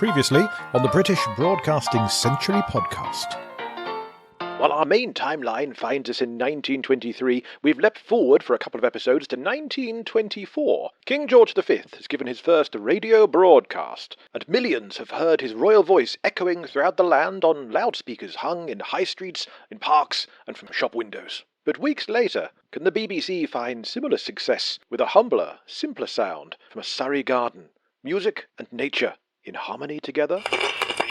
Previously on the British Broadcasting Century podcast. While our main timeline finds us in 1923, we've leapt forward for a couple of episodes to 1924. King George V has given his first radio broadcast, and millions have heard his royal voice echoing throughout the land on loudspeakers hung in high streets, in parks, and from shop windows. But weeks later, can the BBC find similar success with a humbler, simpler sound from a Surrey garden? Music and nature in harmony together?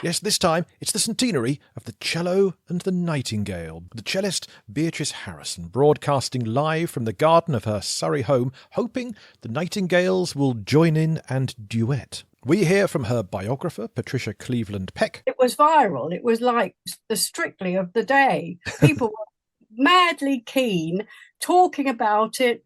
Yes, this time it's the centenary of the Cello and the Nightingale. The cellist Beatrice Harrison broadcasting live from the garden of her Surrey home, hoping the Nightingales will join in and duet. We hear from her biographer, Patricia Cleveland-Peck. It was viral. It was like the Strictly of the day. People were madly keen, talking about it,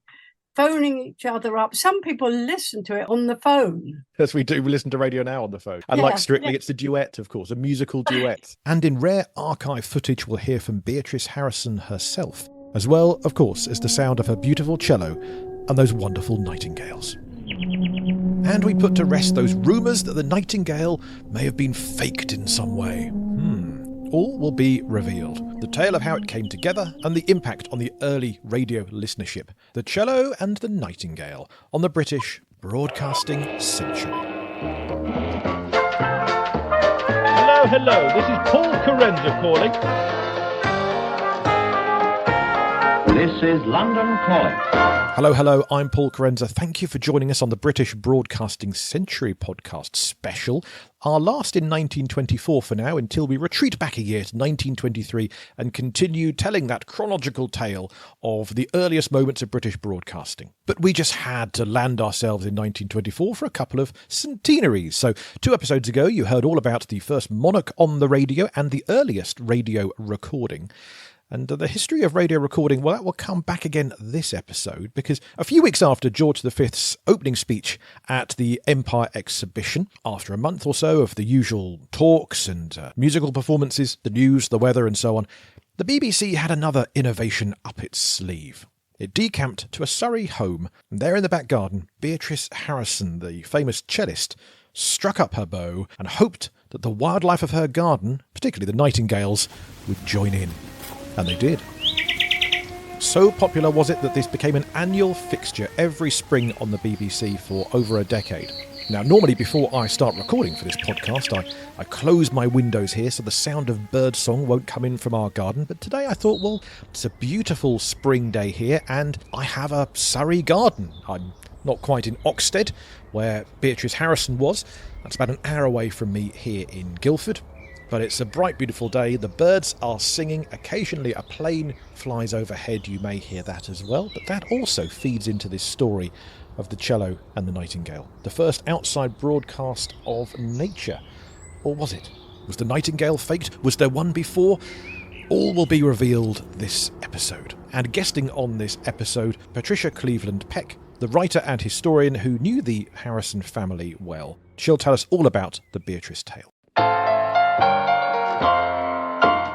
phoning each other up. Some people listen to it on the phone. As we do, we listen to radio now on the phone. And like Strictly, it's a duet, of course, a musical duet. And in rare archive footage, we'll hear from Beatrice Harrison herself, as well, of course, as the sound of her beautiful cello and those wonderful nightingales. And we put to rest those rumours that the Nightingale may have been faked in some way. All will be revealed. The tale of how it came together and the impact on the early radio listenership. The Cello and the Nightingale on the British Broadcasting Century. Hello, this is Paul Carenza calling. This is London Calling. Hello, I'm Paul Carenza. Thank you for joining us on the British Broadcasting Century podcast special. Our last in 1924 for now, until we retreat back a year to 1923 and continue telling that chronological tale of the earliest moments of British broadcasting. But we just had to land ourselves in 1924 for a couple of centenaries. So 2 episodes ago, you heard all about the first monarch on the radio and the earliest radio recording. And the history of radio recording, well, that will come back again this episode, because a few weeks after George V's opening speech at the Empire Exhibition, after a month or so of the usual talks and musical performances, the news, the weather and so on, the BBC had another innovation up its sleeve. It decamped to a Surrey home, and there in the back garden, Beatrice Harrison, the famous cellist, struck up her bow and hoped that the wildlife of her garden, particularly the nightingales, would join in. And they did. So popular was it that this became an annual fixture every spring on the BBC for over a decade. Now, normally before I start recording for this podcast, I close my windows here so the sound of birdsong won't come in from our garden. But today I thought, well, it's a beautiful spring day here and I have a Surrey garden. I'm not quite in Oxted, where Beatrice Harrison was. That's about an hour away from me here in Guildford. But it's a bright, beautiful day. The birds are singing. Occasionally a plane flies overhead. You may hear that as well. But that also feeds into this story of the cello and the nightingale. The first outside broadcast of nature. Or was it? Was the nightingale faked? Was there one before? All will be revealed this episode. And guesting on this episode, Patricia Cleveland-Peck, the writer and historian who knew the Harrison family well. She'll tell us all about the Beatrice tale.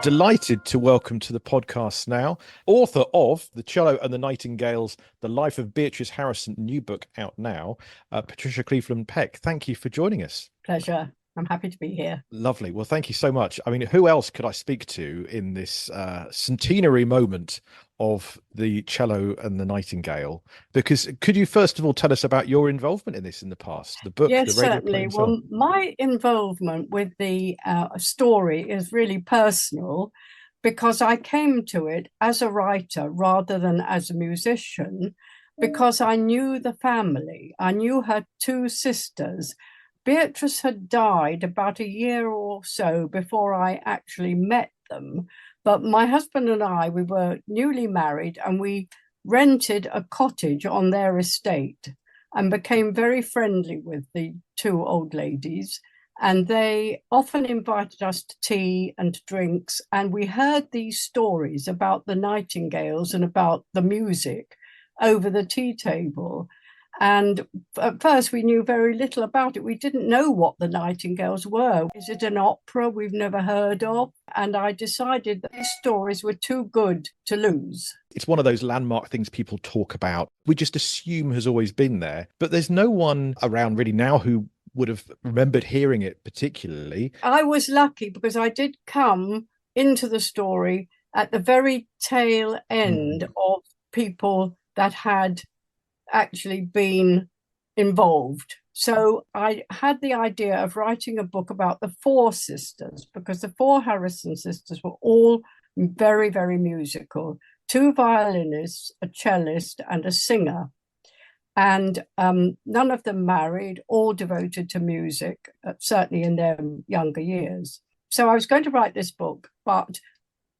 Delighted to welcome to the podcast now, author of The Cello and the Nightingales, The Life of Beatrice Harrison, new book out now, Patricia Cleveland-Peck. Thank you for joining us. Pleasure. I'm happy to be here. Lovely. Well, thank you so much. I mean, who else could I speak to in this centenary moment of the cello and the nightingale? Because could you first of all tell us about your involvement in this in the past? The book, yes, the radio certainly. play and so Well, on. my involvement with the story is really personal because I came to it as a writer rather than as a musician, because I knew the family. I knew her 2 sisters. Beatrice had died about a year or so before I actually met them. But my husband and I, we were newly married and we rented a cottage on their estate and became very friendly with the 2 old ladies. And they often invited us to tea and to drinks. And we heard these stories about the Nightingales and about the music over the tea table. And at first we knew very little about it. We didn't know what the Nightingales were. Is it an opera we've never heard of? And I decided that these stories were too good to lose. It's one of those landmark things people talk about. We just assume has always been there. But there's no one around really now who would have remembered hearing it particularly. I was lucky because I did come into the story at the very tail end of people that had actually been involved. So I had the idea of writing a book about the four sisters, because the four Harrison sisters were all very, very musical. Two violinists, a cellist, and a singer. And none of them married, all devoted to music, certainly in their younger years. So I was going to write this book, but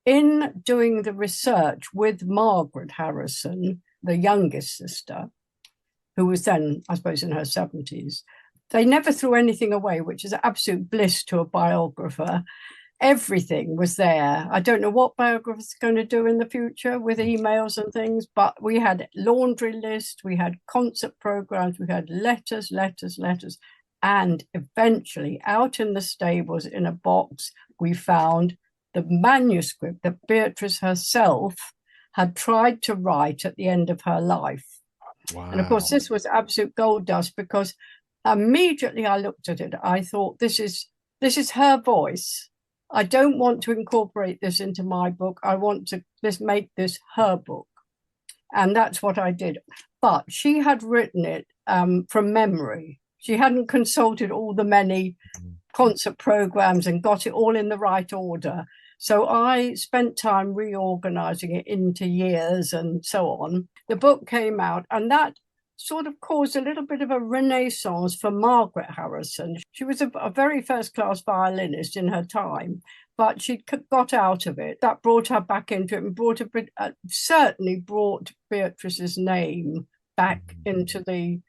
in doing the research with Margaret Harrison, the youngest sister, who was then, I suppose, in her 70s, they never threw anything away, which is absolute bliss to a biographer. Everything was there. I don't know what biographers are going to do in the future with emails and things, but we had laundry lists, we had concert programs, we had letters. And eventually, out in the stables in a box, we found the manuscript that Beatrice herself had tried to write at the end of her life. Wow. And of course, this was absolute gold dust, because immediately I looked at it, I thought, this is her voice. I don't want to incorporate this into my book. I want to make this her book. And that's what I did. But she had written it from memory. She hadn't consulted all the many concert programs and got it all in the right order. So I spent time reorganizing it into years and so on. The book came out, and that sort of caused a little bit of a renaissance for Margaret Harrison. She was a very first-class violinist in her time, but she got out of it. That brought her back into it and certainly brought Beatrice's name back into the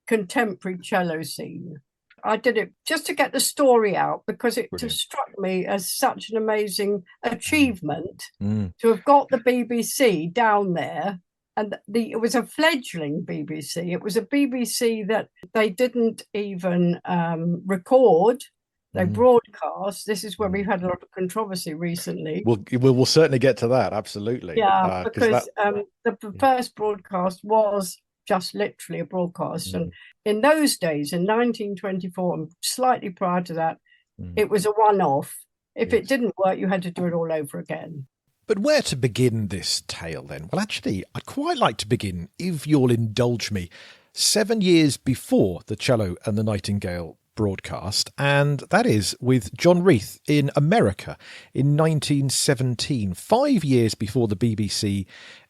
contemporary cello scene. I did it just to get the story out, because it just struck me as such an amazing achievement to have got the BBC down there. And it was a fledgling BBC. It was a BBC that they didn't even record. They broadcast. This is where we've had a lot of controversy recently. We'll certainly get to that. Absolutely. Yeah, because the first broadcast was just literally a broadcast. And in those days, in 1924, and slightly prior to that, it was a one-off. If it didn't work, you had to do it all over again. But where to begin this tale then? Well, actually, I'd quite like to begin, if you'll indulge me, 7 years before the Cello and the Nightingale broadcast, and that is with John Reith in America in 1917, 5 years before the BBC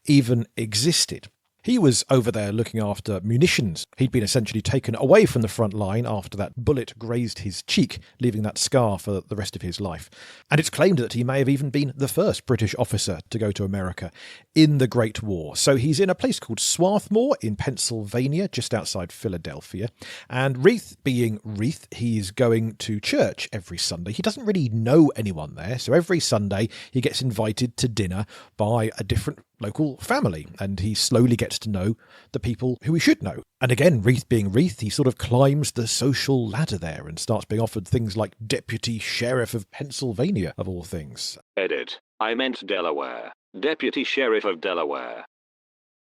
even existed. He was over there looking after munitions. He'd been essentially taken away from the front line after that bullet grazed his cheek, leaving that scar for the rest of his life. And it's claimed that he may have even been the first British officer to go to America in the Great War. So he's in a place called Swarthmore in Pennsylvania, just outside Philadelphia. And Reith, being Reith, he's going to church every Sunday. He doesn't really know anyone there, so every Sunday he gets invited to dinner by a different local family, and he slowly gets to know the people who he should know. And again, Reith being Reith, he sort of climbs the social ladder there and starts being offered things like Deputy Sheriff of Pennsylvania, of all things. Edit. I meant Delaware. Deputy Sheriff of Delaware.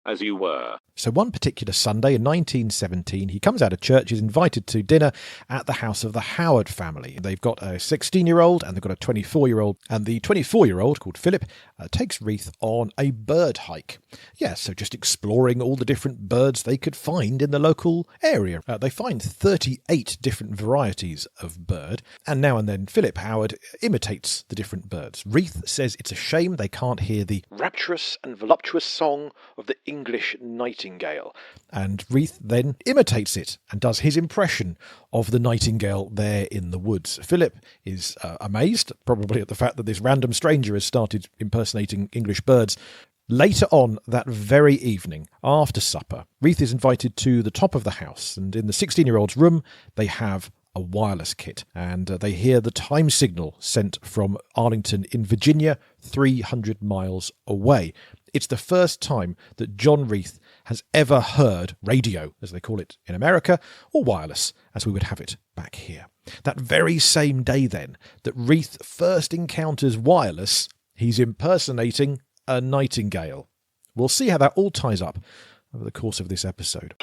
As you were. So one particular Sunday in 1917, he comes out of church, he's invited to dinner at the house of the Howard family. They've got a 16-year-old and they've got a 24-year-old. And the 24-year-old, called Philip, takes Reith on a bird hike. Yeah, so just exploring all the different birds they could find in the local area. They find 38 different varieties of bird. And now and then, Philip Howard imitates the different birds. Reith says it's a shame they can't hear the rapturous and voluptuous song of the English nightingale. And Reith then imitates it and does his impression of the nightingale there in the woods. Philip is amazed, probably at the fact that this random stranger has started impersonating English birds. Later on that very evening, after supper, Reith is invited to the top of the house, and in the 16-year-old's room, they have a wireless kit, and they hear the time signal sent from Arlington in Virginia, 300 miles away. It's the first time that John Reith has ever heard radio, as they call it in America, or wireless, as we would have it back here. That very same day, then, that Reith first encounters wireless, he's impersonating a nightingale. We'll see how that all ties up over the course of this episode.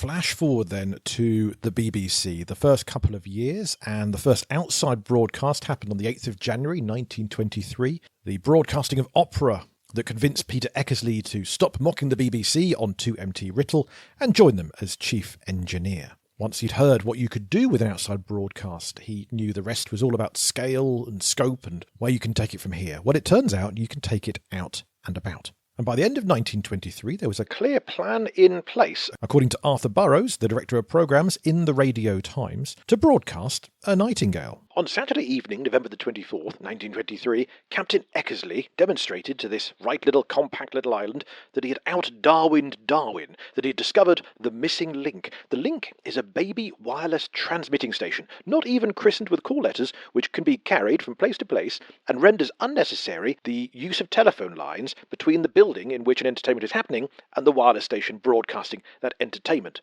flash forward then to the BBC, the first couple of years, and the first outside broadcast happened on the 8th of January 1923. The broadcasting of opera that convinced Peter Eckersley to stop mocking the BBC on 2MT Riddle and join them as chief engineer. Once he'd heard what you could do with an outside broadcast, he knew the rest was all about scale and scope and where you can take it from here. Well, it turns out you can take it out and about. And by the end of 1923, there was a Clear plan in place. according to Arthur Burrows, the director of programmes in the Radio Times, to broadcast a Nightingale. On Saturday evening, November the 24th, 1923, Captain Eckersley demonstrated to this right little compact little island that he had out-Darwined Darwin, that he had discovered the missing link. The link is a baby wireless transmitting station, not even christened with call letters, which can be carried from place to place and renders unnecessary the use of telephone lines between the building in which an entertainment is happening and the wireless station broadcasting that entertainment.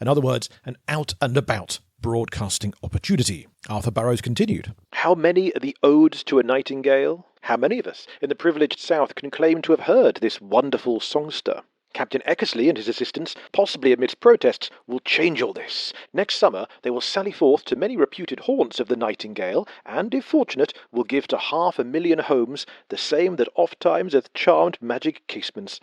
In other words, an out-and-about broadcasting opportunity. Arthur Burrows continued. How many are the odes to a nightingale? How many of us in the privileged South can claim to have heard this wonderful songster? Captain Eckersley and his assistants, possibly amidst protests, will change all this. Next summer they will sally forth to many reputed haunts of the nightingale, and, if fortunate, will give to 500,000 homes the same that oft-times hath charmed magic casements.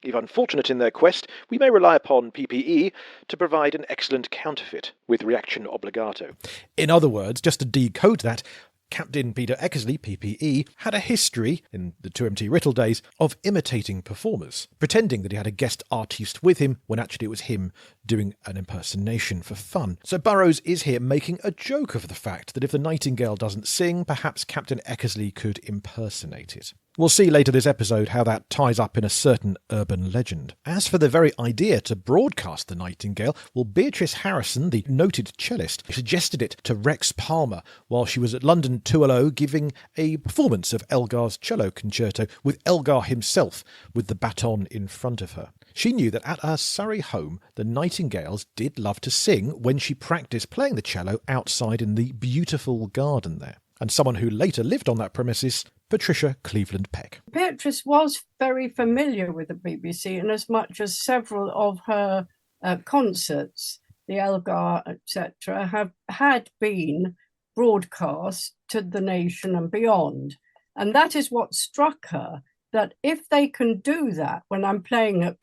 If unfortunate in their quest, we may rely upon PPE to provide an excellent counterfeit, with reaction obligato. In other words, just to decode that, Captain Peter Eckersley, PPE, had a history, in the 2MT Riddle days, of imitating performers, pretending that he had a guest artiste with him when actually it was him doing an impersonation for fun. So Burrows is here making a joke of the fact that if the Nightingale doesn't sing, perhaps Captain Eckersley could impersonate it. We'll see later this episode how that ties up in a certain urban legend. As for the very idea to broadcast the Nightingale, well, Beatrice Harrison, the noted cellist, suggested it to Rex Palmer while she was at London 2LO giving a performance of Elgar's cello concerto with Elgar himself with the baton in front of her. She knew that at her Surrey home, the Nightingales did love to sing when she practised playing the cello outside in the beautiful garden there. And someone who later lived on that premises, Patricia Cleveland-Peck. Beatrice was very familiar with the BBC, in as much as several of her concerts, the Elgar, etc., had been broadcast to the nation and beyond. And that is what struck her, that if they can do that when I'm playing at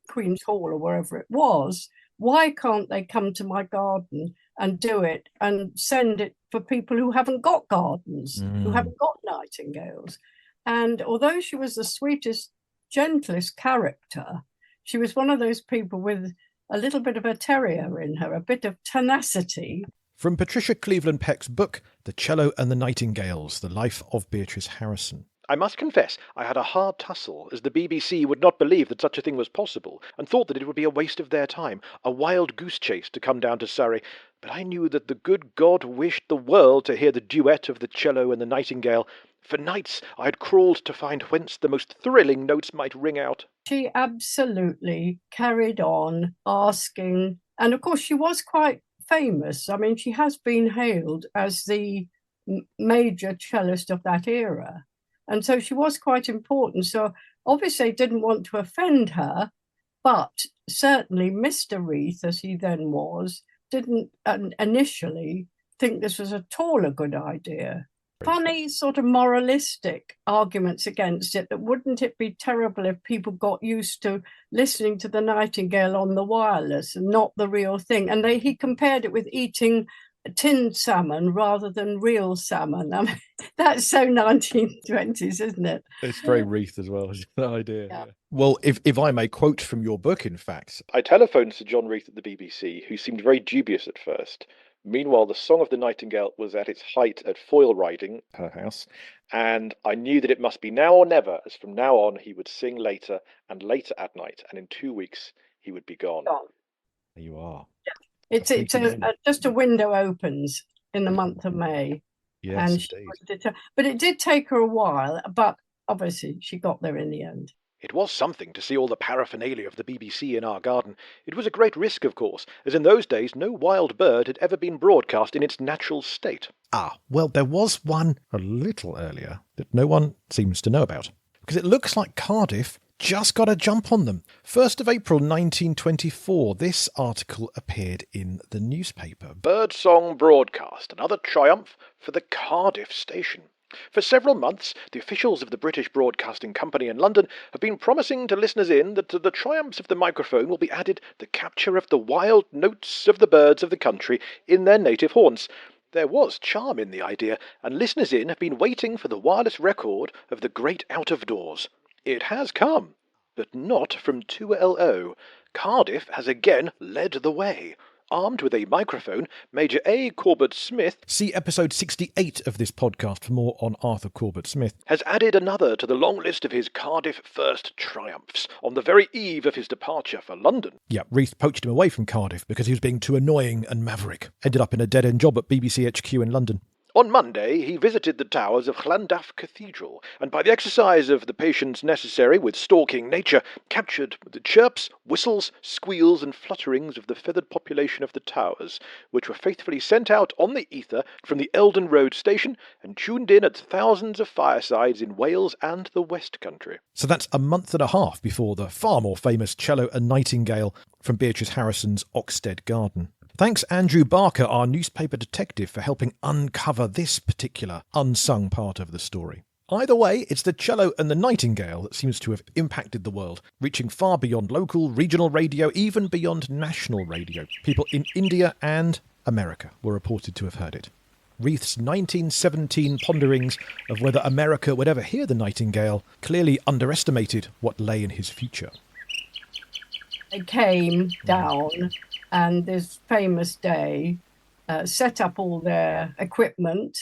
Queen's Hall or wherever it was, why can't they come to my garden and do it and send it for people who haven't got gardens, who haven't got nightingales? And although she was the sweetest, gentlest character, she was one of those people with a little bit of a terrier in her, a bit of tenacity. From Patricia Cleveland-Peck's book, The Cello and the Nightingales, The Life of Beatrice Harrison. I must confess I had a hard tussle, as the BBC would not believe that such a thing was possible, and thought that it would be a waste of their time, a wild goose chase to come down to Surrey. But I knew that the good God wished the world to hear the duet of the cello and the nightingale. For nights I had crawled to find whence the most thrilling notes might ring out. She absolutely carried on asking, and of course she was quite famous. I mean, she has been hailed as the major cellist of that era. And so she was quite important. So obviously didn't want to offend her, but certainly Mr. Reith, as he then was, didn't initially think this was at all a good idea. Funny sort of moralistic arguments against it, that wouldn't it be terrible if people got used to listening to the Nightingale on the wireless and not the real thing? And he compared it with eating tinned salmon rather than real salmon. I mean, that's so 1920s, isn't it? It's very Reith as well, is the idea. Yeah. Well, if I may quote from your book, in fact. I telephoned to John Reith at the BBC, who seemed very dubious at first. Meanwhile, the Song of the Nightingale was at its height at foil riding, her house, and I knew that it must be now or never, as from now on he would sing later and later at night, and in 2 weeks he would be gone. There you are. Yeah. It's just a window opens in the month of May. Yes, and but it did take her a while, but obviously she got there in the end. It was something to see all the paraphernalia of the BBC in our garden. It was a great risk, of course, as in those days no wild bird had ever been broadcast in its natural state. Ah, well, there was one a little earlier that no one seems to know about, because it looks like Cardiff just got to jump on them. 1st of April 1924, this article appeared in the newspaper. Birdsong broadcast, another triumph for the Cardiff station. For several months, the officials of the British Broadcasting Company in London have been promising to listeners in that to the triumphs of the microphone will be added the capture of the wild notes of the birds of the country in their native haunts. There was charm in the idea, and listeners in have been waiting for the wireless record of the great out-of-doors. It has come, but not from 2LO. Cardiff has again led the way. Armed with a microphone, Major A. Corbett Smith, see episode 68 of this podcast for more on Arthur Corbett Smith, has added another to the long list of his Cardiff first triumphs on the very eve of his departure for London. Yeah, Reith poached him away from Cardiff because he was being too annoying and maverick. Ended up in a dead-end job at BBC HQ in London. On Monday, he visited the towers of Llandaff Cathedral, and by the exercise of the patience necessary with stalking nature, captured the chirps, whistles, squeals, and flutterings of the feathered population of the towers, which were faithfully sent out on the ether from the Eldon Road station and tuned in at thousands of firesides in Wales and the West Country. So that's a month and a half before the far more famous Cello and Nightingale from Beatrice Harrison's Oxted Garden. Thanks Andrew Barker, our newspaper detective, for helping uncover this particular unsung part of the story. Either way, it's the cello and the Nightingale that seems to have impacted the world, reaching far beyond local, regional radio, even beyond national radio. People in India and America were reported to have heard it. Reith's 1917 ponderings of whether America would ever hear the Nightingale clearly underestimated what lay in his future. They came down, and this famous day set up all their equipment,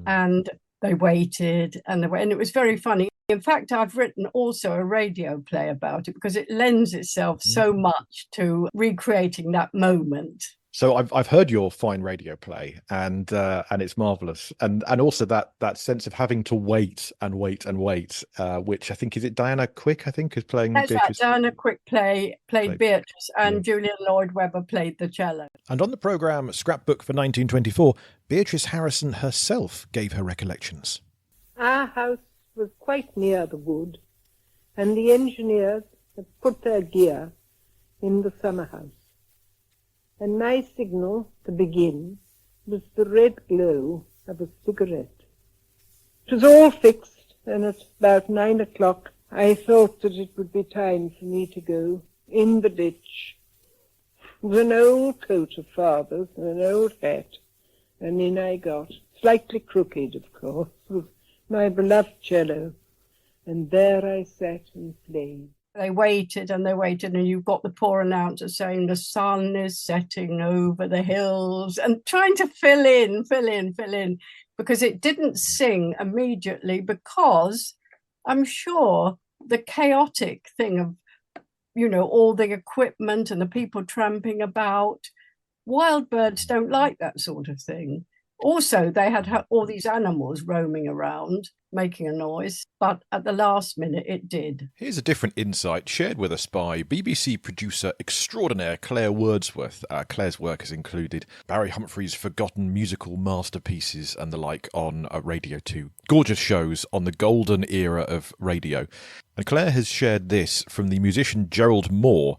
and they waited and it was very funny. In fact, I've written also a radio play about it because it lends itself so much to recreating that moment. So I've heard your fine radio play, and it's marvellous, and also that sense of having to wait, which I think is it Diana Quick, I think, is playing That's Beatrice. Right. Diana Quick played Beatrice, and Julian Lloyd-Webber played the cello. And on the programme Scrapbook for 1924, Beatrice Harrison herself gave her recollections. Our house was quite near the wood, and the engineers had put their gear in the summer house. And my signal to begin was the red glow of a cigarette. It was all fixed, and at about 9 o'clock I thought that it would be time for me to go in the ditch with an old coat of father's and an old hat, and in I got, slightly crooked, of course, with my beloved cello, and there I sat and played. They waited, and you've got the poor announcer saying the sun is setting over the hills and trying to fill in, because it didn't sing immediately, because I'm sure the chaotic thing of, all the equipment and the people tramping about, wild birds don't like that sort of thing. Also, they had all these animals roaming around, making a noise, but at the last minute it did. Here's a different insight shared with us by BBC producer extraordinaire Claire Wordsworth. Claire's work has included Barry Humphrey's forgotten musical masterpieces and the like on Radio 2. Gorgeous shows on the golden era of radio. And Claire has shared this from the musician Gerald Moore.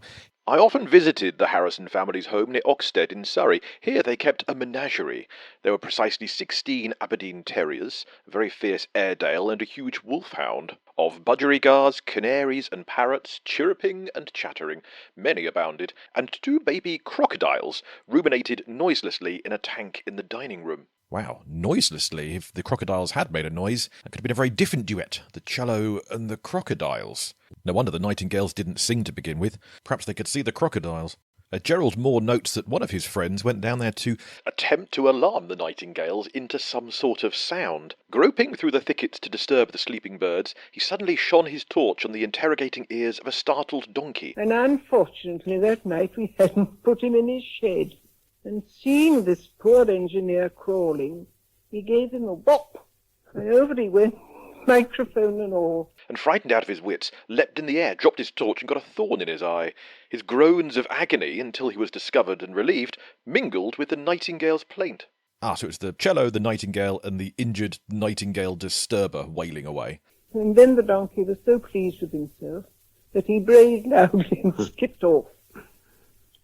I often visited the Harrison family's home near Oxted in Surrey. Here they kept a menagerie. There were precisely 16 Aberdeen terriers, a very fierce Airedale, and a huge wolfhound. Of budgerigars, canaries, and parrots, chirruping and chattering, many abounded, and 2 baby crocodiles ruminated noiselessly in a tank in the dining room. Wow, noiselessly. If the crocodiles had made a noise, that could have been a very different duet, the cello and the crocodiles. No wonder the Nightingales didn't sing to begin with. Perhaps they could see the crocodiles. Gerald Moore notes that one of his friends went down there to attempt to alarm the Nightingales into some sort of sound. Groping through the thickets to disturb the sleeping birds, he suddenly shone his torch on the interrogating ears of a startled donkey. And unfortunately that night we hadn't put him in his shed. And seeing this poor engineer crawling, he gave him a whop, and over he went, microphone and all. And frightened out of his wits, leapt in the air, dropped his torch, and got a thorn in his eye. His groans of agony, until he was discovered and relieved, mingled with the Nightingale's plaint. So it's the cello, the Nightingale, and the injured Nightingale disturber wailing away. And then the donkey was so pleased with himself that he breathed loudly and skipped off.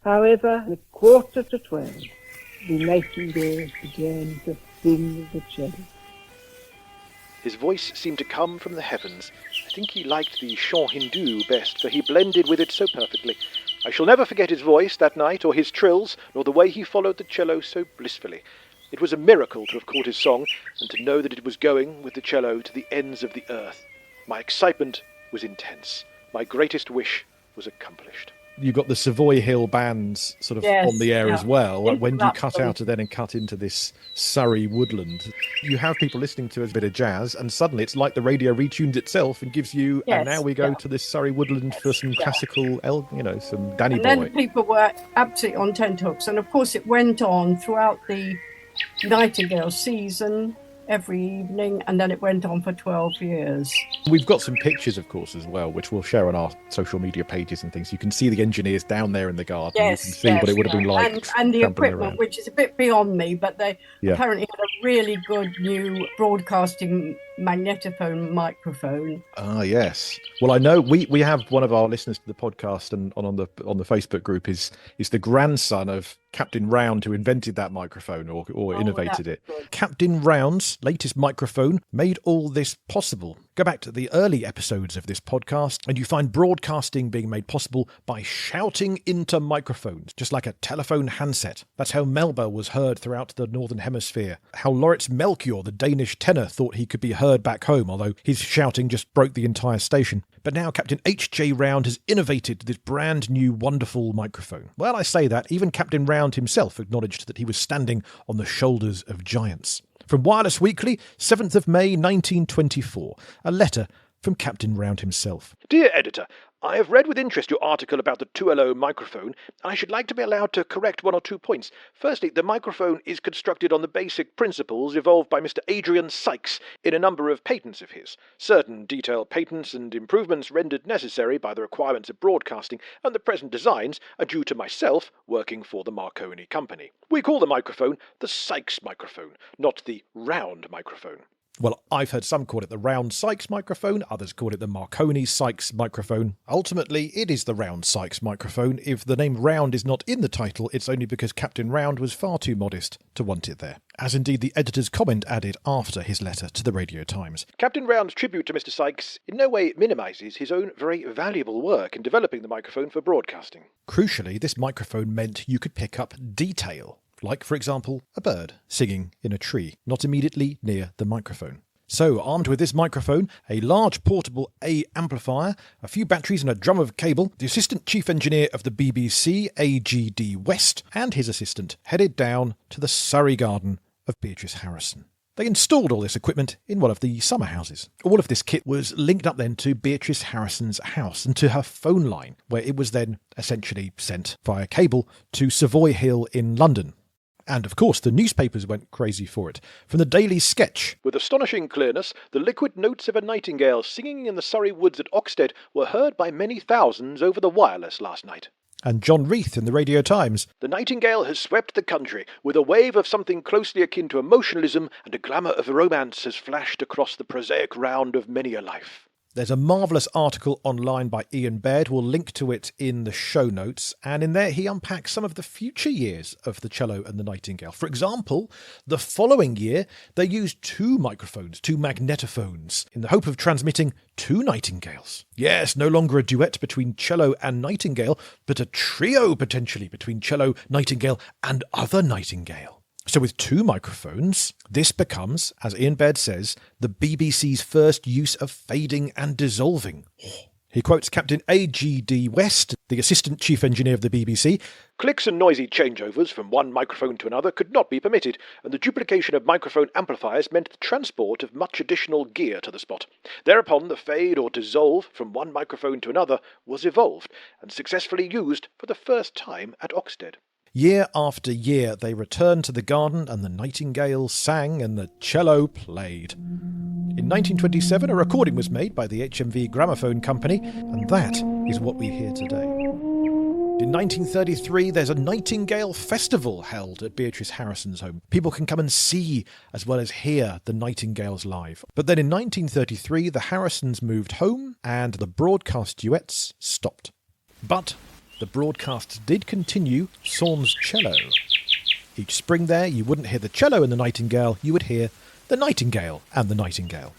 However, at 11:45, the nightingale began to sing the cello. His voice seemed to come from the heavens. I think he liked the chant Hindu best, for he blended with it so perfectly. I shall never forget his voice that night, or his trills, nor the way he followed the cello so blissfully. It was a miracle to have caught his song, and to know that it was going with the cello to the ends of the earth. My excitement was intense. My greatest wish was accomplished. You've got the Savoy Hill bands sort of on the air as well. Like when you cut out of then and cut into this Surrey woodland, you have people listening to a bit of jazz, and suddenly it's like the radio retuned itself and gives you, and now we go to this Surrey woodland for some classical, some Danny Boy. And then people were absolutely on tenterhooks. And of course it went on throughout the Nightingale season, every evening, and then it went on for 12 years. We've got some pictures, of course, as well, which we'll share on our social media pages and things. You can see the engineers down there in the garden. You can see what it would have been like. And the equipment, which is a bit beyond me, but they apparently had a really good new broadcasting magnetophone microphone. Ah, yes. Well, I know we have one of our listeners to the podcast and on the Facebook group is the grandson of Captain Round, who invented that microphone or innovated it. Good. Captain Round's latest microphone made all this possible. Go back to the early episodes of this podcast and you find broadcasting being made possible by shouting into microphones, just like a telephone handset. That's how Melba was heard throughout the Northern Hemisphere. How Lauritz Melchior, the Danish tenor, thought he could be heard back home, although his shouting just broke the entire station. But now Captain H.J. Round has innovated this brand new wonderful microphone. Well, I say that, even Captain Round himself acknowledged that he was standing on the shoulders of giants. From Wireless Weekly, 7th of May 1924, a letter from Captain Round himself. Dear Editor, I have read with interest your article about the 2LO microphone, and I should like to be allowed to correct one or two points. Firstly, the microphone is constructed on the basic principles evolved by Mr. Adrian Sykes in a number of patents of his. Certain detailed patents and improvements rendered necessary by the requirements of broadcasting and the present designs are due to myself working for the Marconi Company. We call the microphone the Sykes microphone, not the Round microphone. Well, I've heard some call it the Round Sykes microphone, others call it the Marconi Sykes microphone. Ultimately, it is the Round Sykes microphone. If the name Round is not in the title, it's only because Captain Round was far too modest to want it there. As indeed the editor's comment added after his letter to the Radio Times. Captain Round's tribute to Mr. Sykes in no way minimises his own very valuable work in developing the microphone for broadcasting. Crucially, this microphone meant you could pick up detail. Like, for example, a bird singing in a tree, not immediately near the microphone. So, armed with this microphone, a large portable A amplifier, a few batteries and a drum of cable, the Assistant Chief Engineer of the BBC, A.G.D. West, and his assistant headed down to the Surrey garden of Beatrice Harrison. They installed all this equipment in one of the summer houses. All of this kit was linked up then to Beatrice Harrison's house and to her phone line, where it was then essentially sent via cable to Savoy Hill in London. And, of course, the newspapers went crazy for it. From the Daily Sketch. With astonishing clearness, the liquid notes of a nightingale singing in the Surrey woods at Oxted were heard by many thousands over the wireless last night. And John Reith in the Radio Times. The nightingale has swept the country, with a wave of something closely akin to emotionalism, and a glamour of romance has flashed across the prosaic round of many a life. There's a marvellous article online by Ian Baird. We'll link to it in the show notes. And in there, he unpacks some of the future years of the cello and the nightingale. For example, the following year, they used two microphones, two magnetophones, in the hope of transmitting two nightingales. Yes, no longer a duet between cello and nightingale, but a trio potentially between cello, nightingale, and other nightingale. So with two microphones, this becomes, as Ian Baird says, the BBC's first use of fading and dissolving. He quotes Captain A.G.D. West, the Assistant Chief Engineer of the BBC. Clicks and noisy changeovers from one microphone to another could not be permitted, and the duplication of microphone amplifiers meant the transport of much additional gear to the spot. Thereupon the fade or dissolve from one microphone to another was evolved and successfully used for the first time at Oxted. Year after year, they returned to the garden and the nightingale sang and the cello played. In 1927, a recording was made by the HMV Gramophone Company, and that is what we hear today. In 1933, there's a Nightingale Festival held at Beatrice Harrison's home. People can come and see as well as hear the Nightingales live. But then in 1933, the Harrisons moved home and the broadcast duets stopped. But the broadcasts did continue sans cello. Each spring there, you wouldn't hear the cello and the Nightingale, you would hear the Nightingale and the Nightingale.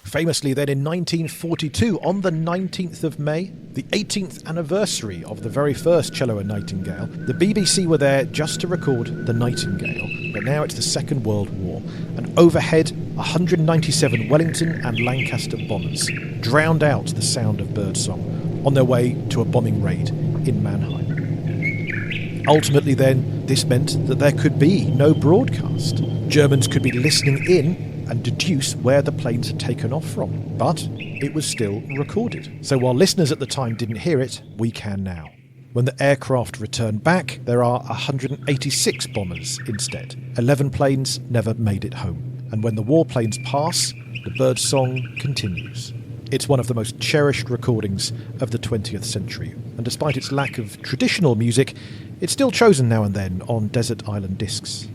Famously then in 1942, on the 19th of May, the 18th anniversary of the very first Cello and Nightingale, the BBC were there just to record the Nightingale, but now it's the Second World War, and overhead 197 Wellington and Lancaster bombers drowned out the sound of birdsong on their way to a bombing raid in Mannheim. Ultimately then, this meant that there could be no broadcast. Germans could be listening in and deduce where the planes had taken off from. But it was still recorded. So while listeners at the time didn't hear it, we can now. When the aircraft returned back, there are 186 bombers instead. 11 planes never made it home. And when the warplanes pass, the birdsong continues. It's one of the most cherished recordings of the 20th century. And despite its lack of traditional music, it's still chosen now and then on desert island discs.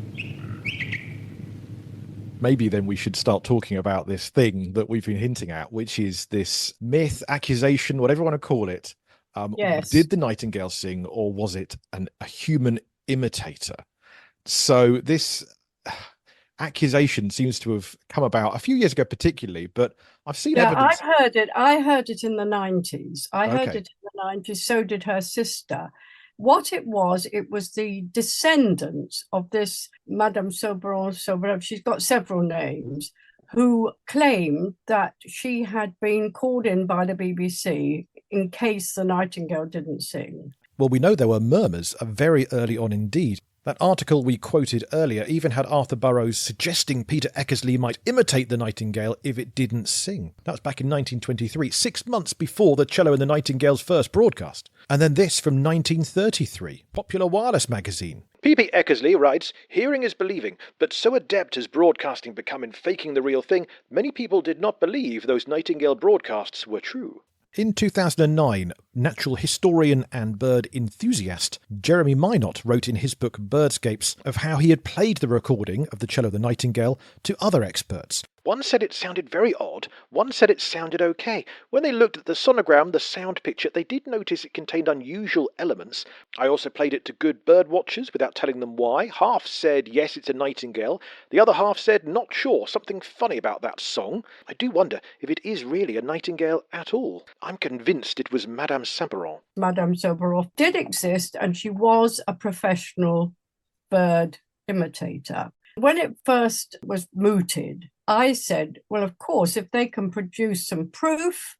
Maybe then we should start talking about this thing that we've been hinting at, which is this myth, accusation, whatever you want to call it. Yes. Did the Nightingale sing, or was it a human imitator? So this accusation seems to have come about a few years ago particularly, but I've seen evidence. I've heard it. I heard it in the 90s. I heard it in the 90s. So did her sister. What it was the descendants of this Madame Soberon, she's got several names, who claimed that she had been called in by the BBC in case the Nightingale didn't sing. Well, we know there were murmurs very early on indeed. That article we quoted earlier even had Arthur Burrows suggesting Peter Eckersley might imitate the Nightingale if it didn't sing. That was back in 1923, 6 months before the Cello and the Nightingale's first broadcast. And then this from 1933, Popular Wireless magazine. P.P. Eckersley writes, "Hearing is believing, but so adept has broadcasting become in faking the real thing, many people did not believe those Nightingale broadcasts were true." In 2009, natural historian and bird enthusiast Jeremy Minot wrote in his book Birdscapes of how he had played the recording of the Cello the Nightingale to other experts. One said it sounded very odd, one said it sounded okay. When they looked at the sonogram, the sound picture, they did notice it contained unusual elements. I also played it to good bird watchers without telling them why. Half said, yes, it's a nightingale. The other half said, not sure, something funny about that song. I do wonder if it is really a nightingale at all. I'm convinced it was Madame Soberon. Madame Soberon did exist, and she was a professional bird imitator. When it first was mooted, I said, well, of course, if they can produce some proof,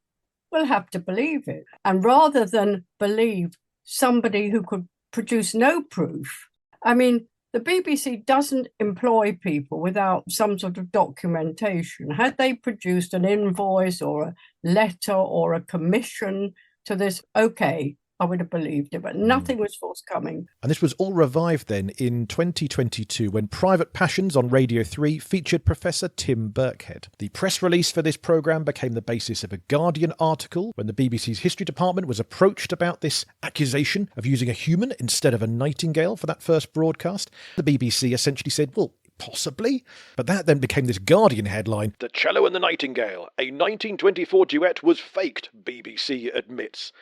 we'll have to believe it. And rather than believe somebody who could produce no proof, I mean, the BBC doesn't employ people without some sort of documentation. Had they produced an invoice or a letter or a commission to this, okay, I would have believed it, but nothing was forthcoming. And this was all revived then in 2022 when Private Passions on Radio 3 featured Professor Tim Birkhead. The press release for this programme became the basis of a Guardian article when the BBC's history department was approached about this accusation of using a human instead of a nightingale for that first broadcast. The BBC essentially said, well, possibly. But that then became this Guardian headline. The Cello and the Nightingale, a 1924 duet was faked, BBC admits.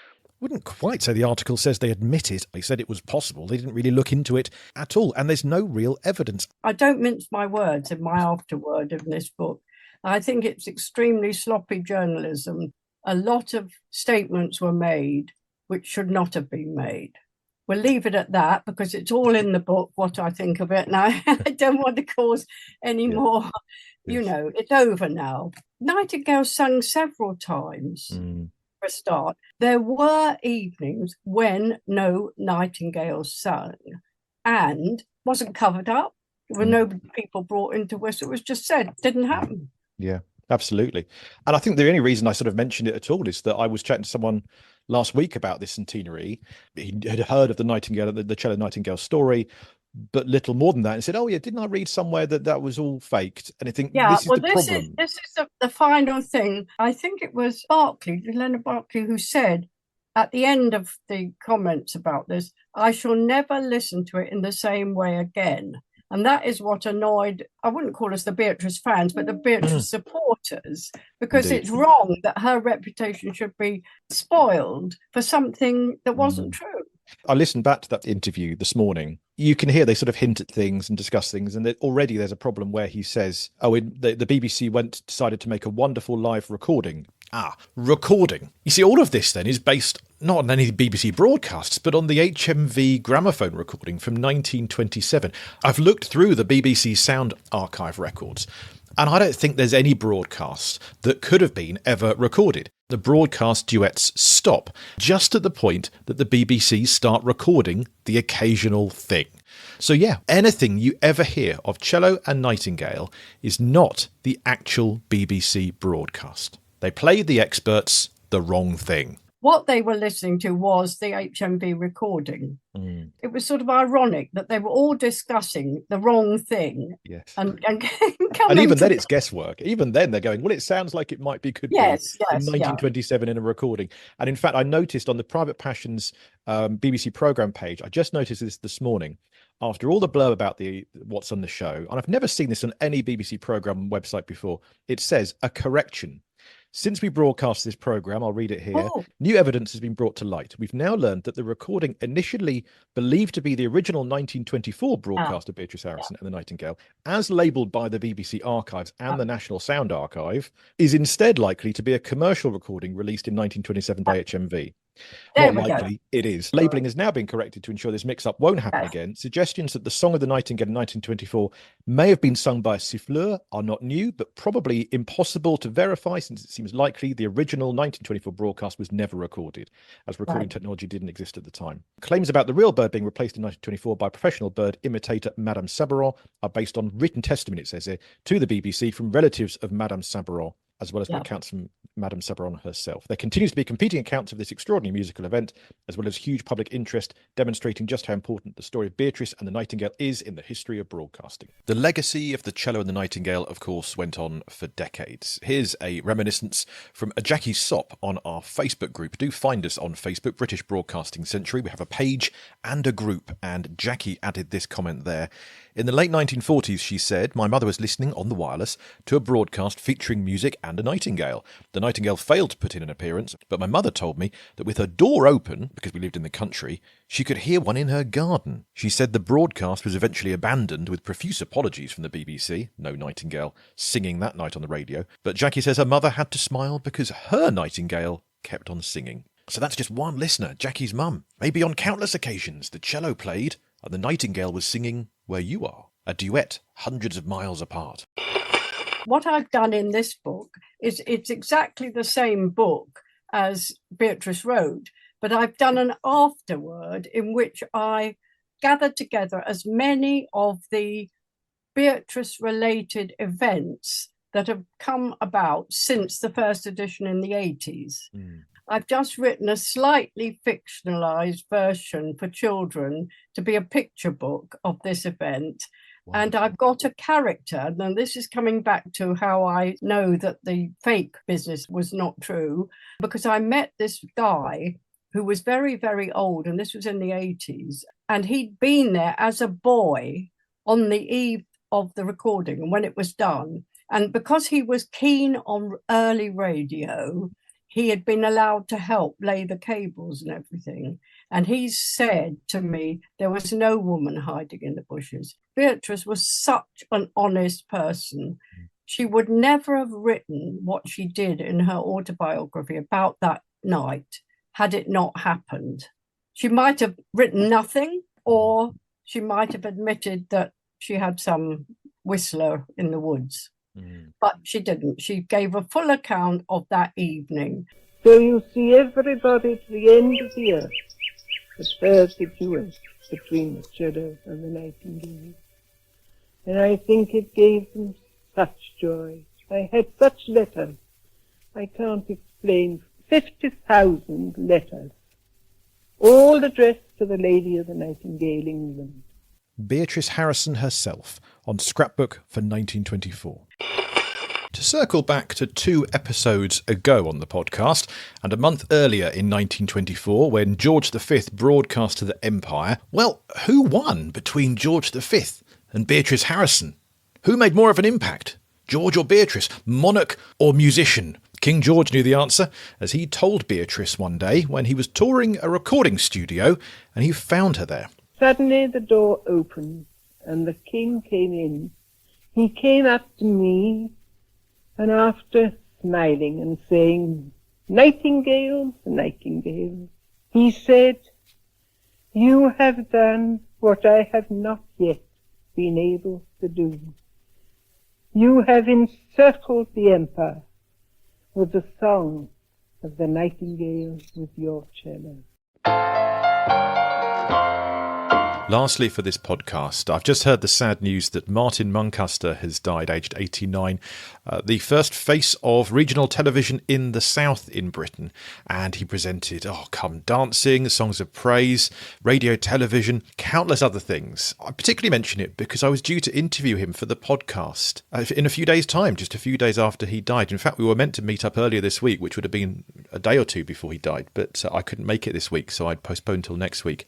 Wouldn't quite say the article says they admit it. They said it was possible. They didn't really look into it at all. And there's no real evidence. I don't mince my words in my afterword in this book. I think it's extremely sloppy journalism. A lot of statements were made which should not have been made. We'll leave it at that because it's all in the book, what I think of it. Now, I don't want to cause any more, it's over now. Nightingale sung several times. For a start, there were evenings when no nightingales sung and wasn't covered up. There were no people brought into West. It was just said, didn't happen. Yeah, absolutely. And I think the only reason I sort of mentioned it at all is that I was chatting to someone last week about this centenary. He had heard of the Nightingale, the Cello Nightingale story, but little more than that, and said, oh yeah, didn't I read somewhere that was all faked? And I think this is the problem. This is the final thing. I think it was Leonard Berkeley who said at the end of the comments about this, I shall never listen to it in the same way again. And that is what annoyed, I wouldn't call us the Beatrice fans, but the Beatrice supporters, because Indeed. it's wrong that her reputation should be spoiled for something that wasn't true. I listened back to that interview this morning. You can hear they sort of hint at things and discuss things, and already there's a problem where he says, the BBC decided to make a wonderful live recording. Recording. You see, all of this then is based not on any BBC broadcasts, but on the HMV gramophone recording from 1927. I've looked through the BBC Sound Archive records, and I don't think there's any broadcast that could have been ever recorded. The broadcast duets stop just at the point that the BBC start recording the occasional thing. So yeah, anything you ever hear of Cello and Nightingale is not the actual BBC broadcast. They played the experts the wrong thing. What they were listening to was the HMV recording. It was sort of ironic that they were all discussing the wrong thing. Yes. And even then it's guesswork. Even then they're going, well, it sounds like it might be, could be in 1927 in a recording. And in fact, I noticed on the Private Passions BBC programme page, I just noticed this morning, after all the blurb about what's on the show, and I've never seen this on any BBC programme website before, it says a correction. Since we broadcast this programme, I'll read it here, new evidence has been brought to light. We've now learned that the recording initially believed to be the original 1924 broadcast of Beatrice Harrison and the Nightingale, as labelled by the BBC Archives and the National Sound Archive, is instead likely to be a commercial recording released in 1927 by HMV. Not likely, it is. Labelling has now been corrected to ensure this mix-up won't happen again. Suggestions that the Song of the Nightingale in 1924 may have been sung by a siffleur are not new, but probably impossible to verify, since it seems likely the original 1924 broadcast was never recorded, as recording technology didn't exist at the time. Claims about the real bird being replaced in 1924 by professional bird imitator Madame Sabaron are based on written testimony, it says here, to the BBC from relatives of Madame Sabaron, as well as accounts from Madame Sabaron herself. There continues to be competing accounts of this extraordinary musical event, as well as huge public interest, demonstrating just how important the story of Beatrice and the Nightingale is in the history of broadcasting. The legacy of the Cello and the Nightingale, of course, went on for decades. Here's a reminiscence from a Jackie Sop on our Facebook group. Do find us on Facebook, British Broadcasting Century. We have a page and a group, and Jackie added this comment there. In the late 1940s, she said, my mother was listening on the wireless to a broadcast featuring music and a nightingale. The Nightingale failed to put in an appearance, but my mother told me that with her door open, because we lived in the country, she could hear one in her garden. She said the broadcast was eventually abandoned with profuse apologies from the BBC, no Nightingale singing that night on the radio, but Jackie says her mother had to smile because her Nightingale kept on singing. So that's just one listener, Jackie's mum. Maybe on countless occasions the cello played and the Nightingale was singing where you are, a duet hundreds of miles apart. What I've done in this book is it's exactly the same book as Beatrice wrote, but I've done an afterword in which I gathered together as many of the Beatrice-related events that have come about since the first edition in the 80s. I've just written a slightly fictionalized version for children to be a picture book of this event. Wow. And I've got a character, and this is coming back to how I know that the fake business was not true, because I met this guy who was very, very old, and this was in the 80s, and he'd been there as a boy on the eve of the recording and when it was done. And because he was keen on early radio, he had been allowed to help lay the cables and everything. And he said to me, there was no woman hiding in the bushes. Beatrice was such an honest person. She would never have written what she did in her autobiography about that night had it not happened. She might have written nothing, or she might have admitted that she had some whistler in the woods. But she didn't. She gave a full account of that evening. So you see, everybody to the end of the earth has heard the duet between the cello and the Nightingale. And I think it gave them such joy. I had such letters. I can't explain. 50,000 letters, all addressed to the Lady of the Nightingale, England. Beatrice Harrison herself on Scrapbook for 1924. To circle back to 2 episodes ago on the podcast, and a month earlier in 1924 when George V broadcast to the Empire, well, who won between George V and Beatrice Harrison? Who made more of an impact? George or Beatrice? Monarch or musician? King George knew the answer, as he told Beatrice one day when he was touring a recording studio and he found her there. Suddenly the door opened and the king came in. He came up to me, and after smiling and saying, "Nightingales, Nightingales," he said, "You have done what I have not yet been able to do. You have encircled the empire with the song of the nightingale with your cello." Lastly for this podcast, I've just heard the sad news that Martin Muncaster has died aged 89, the first face of regional television in the south in Britain, and he presented Come Dancing, Songs of Praise, radio, television, countless other things. I particularly mention it because I was due to interview him for the podcast in a few days' time, just a few days after he died. In fact, we were meant to meet up earlier this week, which would have been a day or two before he died, but I couldn't make it this week, so I'd postponed till next week.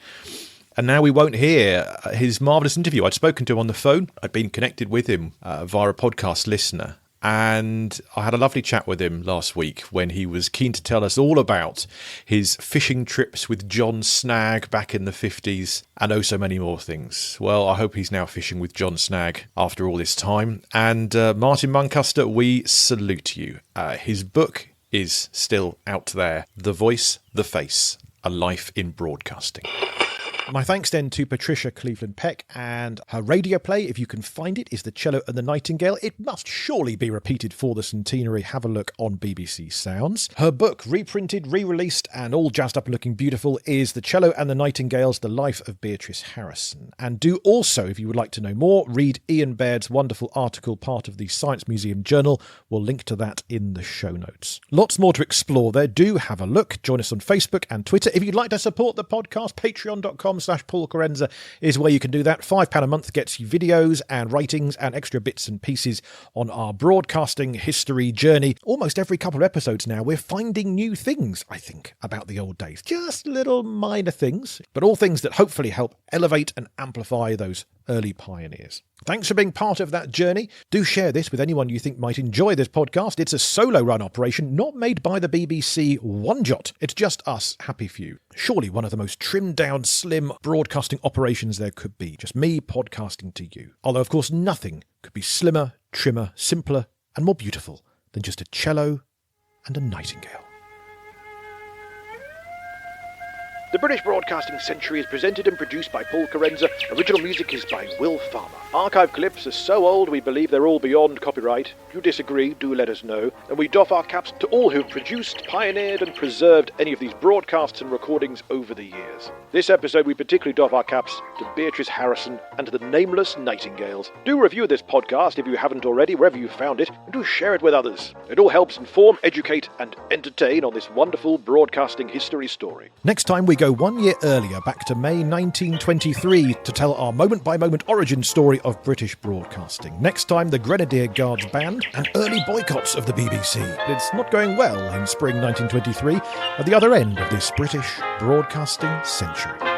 And now we won't hear his marvellous interview. I'd spoken to him on the phone. I'd been connected with him via a podcast listener. And I had a lovely chat with him last week when he was keen to tell us all about his fishing trips with John Snagg back in the 50s and so many more things. Well, I hope he's now fishing with John Snagg after all this time. And Martin Muncaster, we salute you. His book is still out there. The Voice, the Face, A Life in Broadcasting. My thanks then to Patricia Cleveland-Peck, and her radio play, if you can find it, is The Cello and the Nightingale. It must surely be repeated for the Centenary. Have a look on BBC Sounds. Her book, reprinted, re-released, and all jazzed up and looking beautiful, is The Cello and the Nightingales, The Life of Beatrice Harrison. And do also, if you would like to know more, read Ian Baird's wonderful article, part of the Science Museum Journal. We'll link to that in the show notes. Lots more to explore there. Do have a look. Join us on Facebook and Twitter. If you'd like to support the podcast, patreon.com/Paul Carenza is where you can do that. £5 a month gets you videos and writings and extra bits and pieces on our broadcasting history journey. Almost every couple of episodes now, we're finding new things, I think, about the old days. Just little minor things, but all things that hopefully help elevate and amplify those early pioneers. Thanks for being part of that journey. Do share this with anyone you think might enjoy this podcast. It's a solo-run operation, not made by the BBC one jot. It's just us, happy few. Surely one of the most trimmed-down, slim broadcasting operations there could be. Just me podcasting to you. Although, of course, nothing could be slimmer, trimmer, simpler, and more beautiful than just a cello and a nightingale. The British Broadcasting Century is presented and produced by Paul Carenza. Original music is by Will Farmer. Archive clips are so old we believe they're all beyond copyright. If you disagree, do let us know. And we doff our caps to all who've produced, pioneered and preserved any of these broadcasts and recordings over the years. This episode we particularly doff our caps to Beatrice Harrison and to the nameless Nightingales. Do review this podcast if you haven't already, wherever you found it, and do share it with others. It all helps inform, educate and entertain on this wonderful broadcasting history story. Next time we go 1 year earlier, back to May 1923, to tell our moment-by-moment origin story of British broadcasting. Next time, the Grenadier Guards Band and early boycotts of the BBC. It's not going well in spring 1923 at the other end of this British broadcasting century.